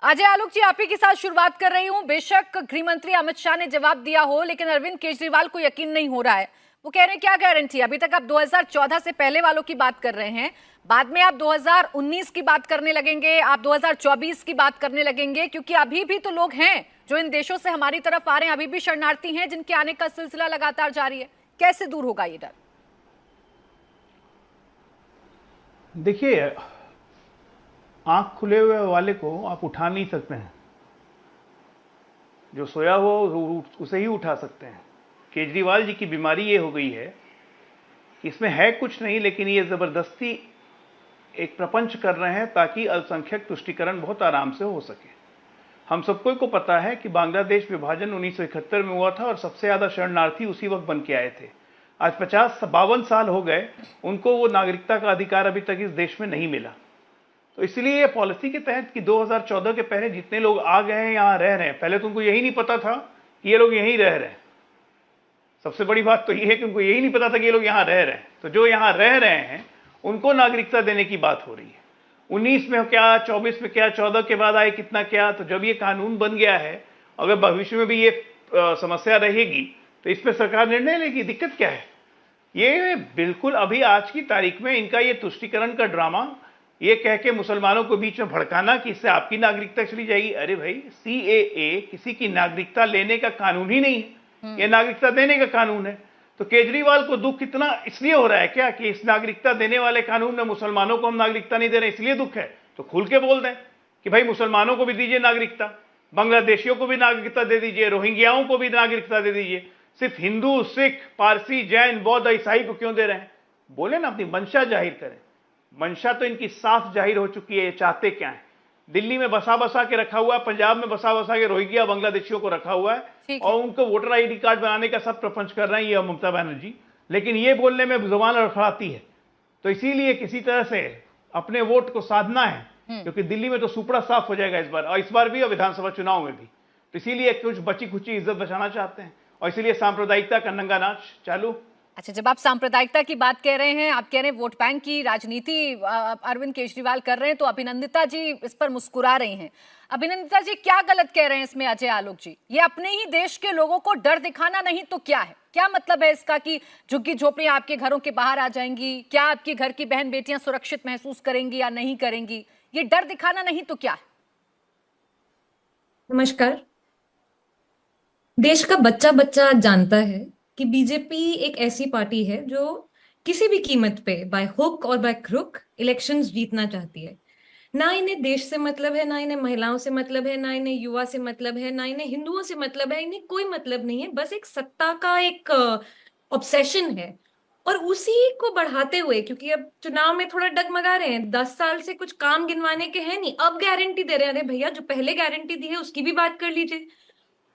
अजय आलोक जी, आप ही के साथ शुरुआत कर रही हूँ। बेशक गृह मंत्री अमित शाह ने जवाब दिया हो, लेकिन अरविंद केजरीवाल को यकीन नहीं हो रहा है। वो कह रहे हैं क्या गारंटी? अभी तक आप 2014 से पहले वालों की बात कर रहे हैं, बाद में आप 2019 की बात करने लगेंगे, आप 2024 की बात करने लगेंगे, क्योंकि अभी भी तो लोग हैं जो इन देशों से हमारी तरफ आ रहे हैं, अभी भी शरणार्थी हैं जिनके आने का सिलसिला लगातार जारी है। कैसे दूर होगा ये डर? देखिए, आंख खुले हुए वाले को आप उठा नहीं सकते हैं, जो सोया हुआ उसे ही उठा सकते हैं। केजरीवाल जी की बीमारी ये हो गई है कि इसमें है कुछ नहीं, लेकिन ये जबरदस्ती एक प्रपंच कर रहे हैं ताकि अल्पसंख्यक तुष्टीकरण बहुत आराम से हो सके। हम सबको को पता है कि बांग्लादेश विभाजन 1971 में हुआ था और सबसे ज्यादा शरणार्थी उसी वक्त बन के आए थे। आज 52 साल हो गए, उनको वो नागरिकता का अधिकार अभी तक इस देश में नहीं मिला। तो इसलिए ये पॉलिसी के तहत कि 2014 के पहले जितने लोग आ गए हैं, यहां रह रहे हैं, पहले तो उनको यही नहीं पता था कि ये लोग यहीं रह रहे हैं। सबसे बड़ी बात तो ये है कि उनको यही नहीं पता था कि ये लोग यहां रह रहे हैं। तो जो यहां रह रहे हैं उनको नागरिकता देने की बात हो रही है। 19 में क्या, 24 में क्या, 14 के बाद आए कितना क्या। तो जब ये कानून बन गया है, अगर भविष्य में भी ये समस्या रहेगी तो इस पर सरकार निर्णय लेगी। दिक्कत क्या है? ये बिल्कुल अभी आज की तारीख में इनका ये तुष्टीकरण का ड्रामा, ये कह के मुसलमानों को बीच में भड़काना कि इससे आपकी नागरिकता चली जाएगी। अरे भाई, सीएए किसी की नागरिकता लेने का कानून ही नहीं है, ये नागरिकता देने का कानून है। तो केजरीवाल को दुख इतना इसलिए हो रहा है क्या कि इस नागरिकता देने वाले कानून में मुसलमानों को हम नागरिकता नहीं दे रहे, इसलिए दुख है? तो खुल के बोल दें कि भाई मुसलमानों को भी दीजिए नागरिकता, बांग्लादेशियों को भी नागरिकता दे दीजिए, रोहिंग्याओं को भी नागरिकता दे दीजिए। सिर्फ हिंदू, सिख, पारसी, जैन, बौद्ध, ईसाई को क्यों दे रहे हैं? बोले ना, अपनी मंशा जाहिर करें। मंशा तो इनकी साफ जाहिर हो चुकी है। ये चाहते क्या है? दिल्ली में बसा बसा के रखा हुआ है, पंजाब में बसा बसा के रोहिंग्या बांग्लादेशियों को रखा हुआ है और उनको वोटर आईडी कार्ड बनाने का सब प्रपंच कर रहे हैं ये ममता बनर्जी। लेकिन ये बोलने में जुबान लड़खड़ाती है। तो इसीलिए किसी तरह से अपने वोट को साधना है, क्योंकि दिल्ली में तो सुपड़ा साफ हो जाएगा इस बार, और इस बार भी और विधानसभा चुनाव में भी। तो इसीलिए कुछ बची खुची इज्जत बचाना चाहते हैं और इसीलिए सांप्रदायिकता का नंगा नाच चालू। अच्छा, जब आप सांप्रदायिकता की बात कह रहे हैं, आप कह रहे हैं वोट बैंक की राजनीति अरविंद केजरीवाल कर रहे हैं, तो अभिनंदिता जी इस पर मुस्कुरा रही हैं। अभिनंदिता जी, क्या गलत कह रहे हैं इसमें अजय आलोक जी? ये अपने ही देश के लोगों को डर दिखाना नहीं तो क्या है? क्या मतलब है इसका कि झुग्गी झोपड़ियां आपके घरों के बाहर आ जाएंगी? क्या आपके घर की बहन बेटियां सुरक्षित महसूस करेंगी या नहीं करेंगी? ये डर दिखाना नहीं तो क्या है? नमस्कार। देश का बच्चा बच्चा जानता है कि बीजेपी एक ऐसी पार्टी है जो किसी भी कीमत पे बाय हुक और बाय क्रुक इलेक्शंस जीतना चाहती है। ना इन्हें देश से मतलब है, ना इन्हें महिलाओं से मतलब है, ना इन्हें युवा से मतलब है, ना इन्हें हिंदुओं से मतलब है। इन्हें कोई मतलब नहीं है, बस एक सत्ता का एक ऑब्सेशन है। और उसी को बढ़ाते हुए, क्योंकि अब चुनाव में थोड़ा डगमगा रहे हैं, 10 साल से कुछ काम गिनवाने के हैं नहीं, अब गारंटी दे रहे हैं। अरे भैया, जो पहले गारंटी दी है उसकी भी बात कर लीजिए।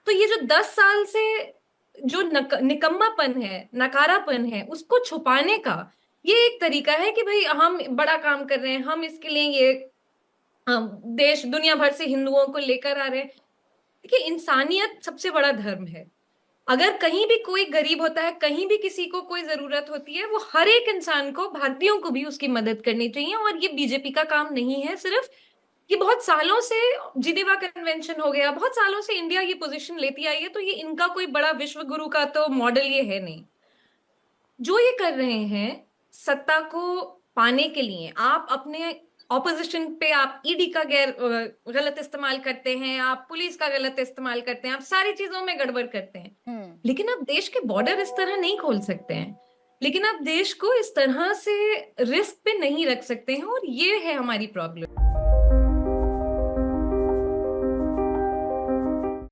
तो ये जो 10 साल से जो निकम्मापन है, नकारापन है, उसको छुपाने का ये एक तरीका है कि भाई हम बड़ा काम कर रहे हैं, हम इसके लिए ये देश दुनिया भर से हिंदुओं को लेकर आ रहे हैं। देखिए, इंसानियत सबसे बड़ा धर्म है। अगर कहीं भी कोई गरीब होता है, कहीं भी किसी को कोई जरूरत होती है, वो हर एक इंसान को, भारतीयों को भी उसकी मदद करनी चाहिए। और ये बीजेपी का काम नहीं है सिर्फ। ये बहुत सालों से जिनेवा कन्वेंशन हो गया, बहुत सालों से इंडिया ये पोजीशन लेती आई है, तो ये इनका कोई बड़ा विश्व गुरु का तो मॉडल ये है नहीं। जो ये कर रहे हैं सत्ता को पाने के लिए, आप अपने ऑपोजिशन पे आप ईडी का गलत इस्तेमाल करते हैं, आप पुलिस का गलत इस्तेमाल करते हैं, आप सारी चीजों में गड़बड़ करते हैं। लेकिन आप देश के बॉर्डर इस तरह नहीं खोल सकते हैं, लेकिन आप देश को इस तरह से रिस्क पे नहीं रख सकते हैं, और ये है हमारी प्रॉब्लम।